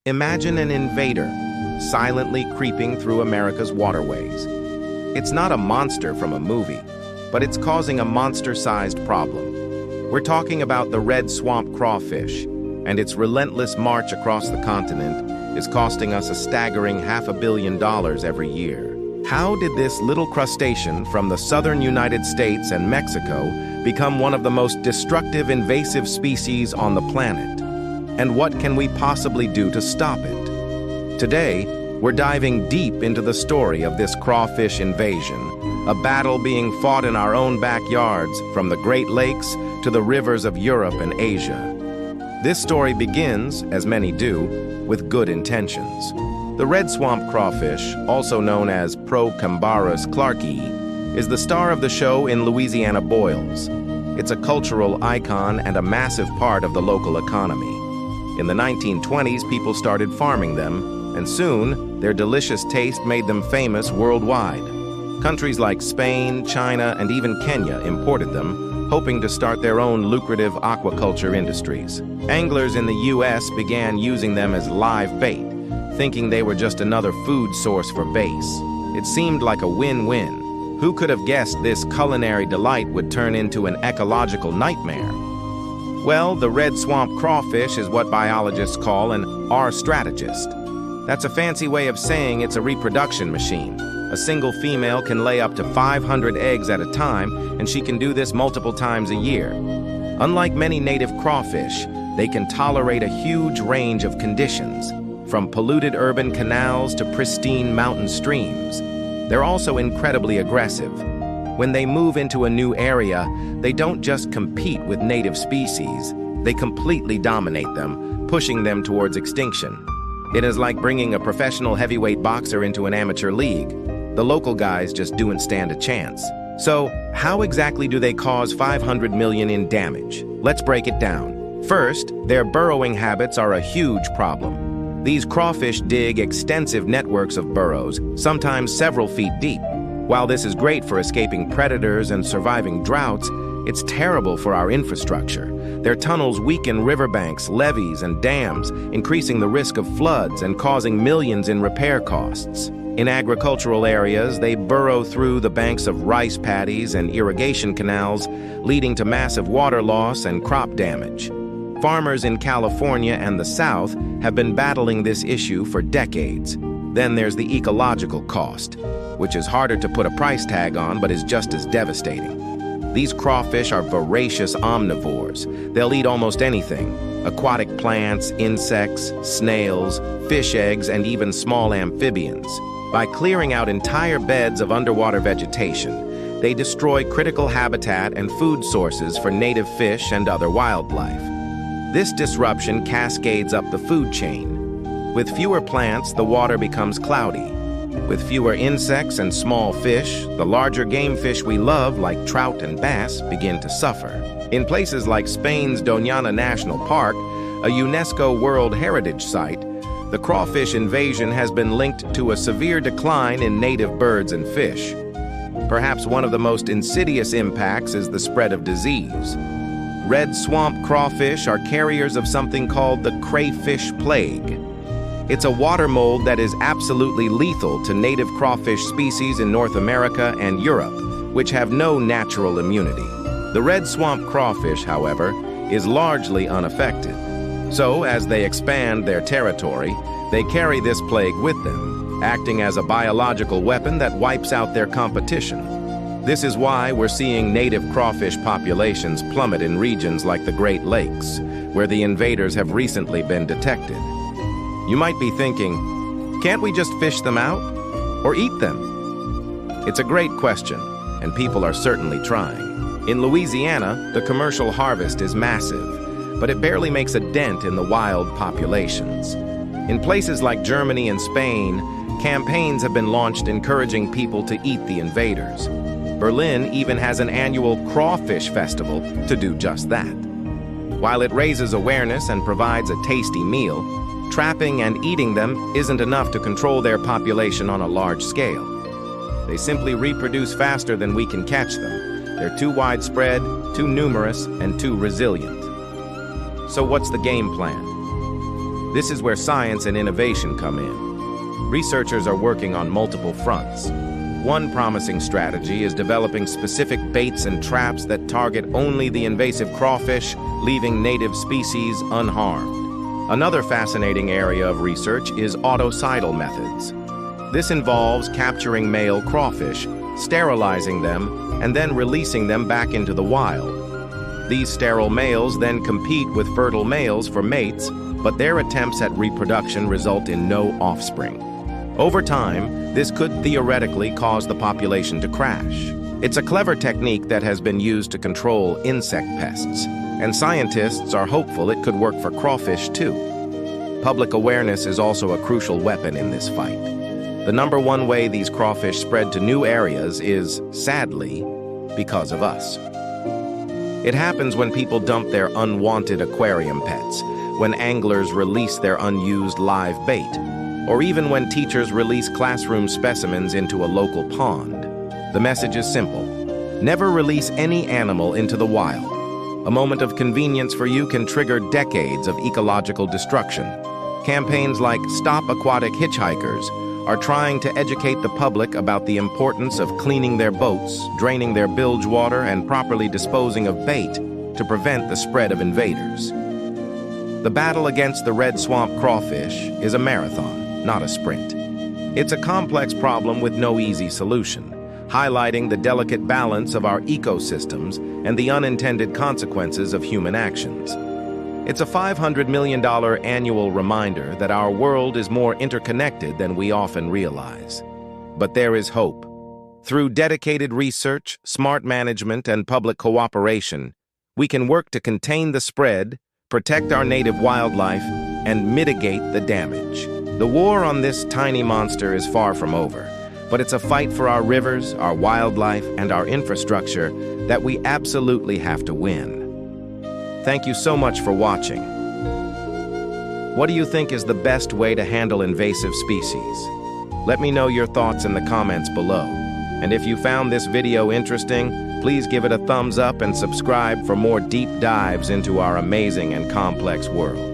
Imagine an invader silently creeping through America's waterways. It's not a monster from a movie, but it's causing a monster-sized problem. We're talking about the red swamp crawfish, and its relentless march across the continent is costing us a staggering $500 million every year. How did this little crustacean from the southern United States and Mexico become one of the most destructive invasive species on the planet? And what can we possibly do to stop it? Today, we're diving deep into the story of this crawfish invasion, a battle being fought in our own backyards, from the Great Lakes to the rivers of Europe and Asia. This story begins, as many do, with good intentions. The red swamp crawfish, also known as Procambarus clarkii, is the star of the show in Louisiana boils. It's a cultural icon and a massive part of the local economy. In the 1920s, people started farming them, and soon, their delicious taste made them famous worldwide. Countries like Spain, China, and even Kenya imported them, hoping to start their own lucrative aquaculture industries. Anglers in the U.S. began using them as live bait, thinking they were just another food source for base. It seemed like a win-win. Who could have guessed this culinary delight would turn into an ecological nightmare? Well, the red swamp crawfish is what biologists call an R-strategist. That's a fancy way of saying it's a reproduction machine. A single female can lay up to 500 eggs at a time, and she can do this multiple times a year. Unlike many native crawfish, they can tolerate a huge range of conditions, from polluted urban canals to pristine mountain streams. They're also incredibly aggressive. When they move into a new area, they don't just compete with native species, they completely dominate them, pushing them towards extinction. It is like bringing a professional heavyweight boxer into an amateur league. The local guys just don't stand a chance. So, how exactly do they cause 500 million in damage? Let's break it down. First, their burrowing habits are a huge problem. These crawfish dig extensive networks of burrows, sometimes several feet deep. While this is great for escaping predators and surviving droughts, it's terrible for our infrastructure. Their tunnels weaken riverbanks, levees, and dams, increasing the risk of floods and causing millions in repair costs. In agricultural areas, they burrow through the banks of rice paddies and irrigation canals, leading to massive water loss and crop damage. Farmers in California and the South have been battling this issue for decades. Then there's the ecological cost, which is harder to put a price tag on but is just as devastating. These crawfish are voracious omnivores. They'll eat almost anything: aquatic plants, insects, snails, fish eggs, and even small amphibians. By clearing out entire beds of underwater vegetation, they destroy critical habitat and food sources for native fish and other wildlife. This disruption cascades up the food chain. With fewer plants, the water becomes cloudy. With fewer insects and small fish, the larger game fish we love, like trout and bass, begin to suffer. In places like Spain's Doñana National Park, a UNESCO World Heritage Site, the crawfish invasion has been linked to a severe decline in native birds and fish. Perhaps one of the most insidious impacts is the spread of disease. Red swamp crawfish are carriers of something called the crayfish plague. It's a water mold that is absolutely lethal to native crawfish species in North America and Europe, which have no natural immunity. The red swamp crawfish, however, is largely unaffected. So, as they expand their territory, they carry this plague with them, acting as a biological weapon that wipes out their competition. This is why we're seeing native crawfish populations plummet in regions like the Great Lakes, where the invaders have recently been detected. You might be thinking, can't we just fish them out or eat them? It's a great question, and people are certainly trying. In Louisiana, the commercial harvest is massive, but it barely makes a dent in the wild populations. In places like Germany and Spain, campaigns have been launched encouraging people to eat the invaders. Berlin even has an annual crawfish festival to do just that. While it raises awareness and provides a tasty meal, trapping and eating them isn't enough to control their population on a large scale. They simply reproduce faster than we can catch them. They're too widespread, too numerous, and too resilient. So what's the game plan? This is where science and innovation come in. Researchers are working on multiple fronts. One promising strategy is developing specific baits and traps that target only the invasive crawfish, leaving native species unharmed. Another fascinating area of research is autocidal methods. This involves capturing male crawfish, sterilizing them, and then releasing them back into the wild. These sterile males then compete with fertile males for mates, but their attempts at reproduction result in no offspring. Over time, this could theoretically cause the population to crash. It's a clever technique that has been used to control insect pests, and scientists are hopeful it could work for crawfish too. Public awareness is also a crucial weapon in this fight. The number one way these crawfish spread to new areas is, sadly, because of us. It happens when people dump their unwanted aquarium pets, when anglers release their unused live bait, or even when teachers release classroom specimens into a local pond. The message is simple. Never release any animal into the wild. A moment of convenience for you can trigger decades of ecological destruction. Campaigns like Stop Aquatic Hitchhikers are trying to educate the public about the importance of cleaning their boats, draining their bilge water, and properly disposing of bait to prevent the spread of invaders. The battle against the red swamp crawfish is a marathon, not a sprint. It's a complex problem with no easy solution, highlighting the delicate balance of our ecosystems and the unintended consequences of human actions. It's a $500 million annual reminder that our world is more interconnected than we often realize. But there is hope. Through dedicated research, smart management, and public cooperation, we can work to contain the spread, protect our native wildlife, and mitigate the damage. The war on this tiny monster is far from over, but it's a fight for our rivers, our wildlife, and our infrastructure that we absolutely have to win. Thank you so much for watching. What do you think is the best way to handle invasive species? Let me know your thoughts in the comments below. And if you found this video interesting, please give it a thumbs up and subscribe for more deep dives into our amazing and complex world.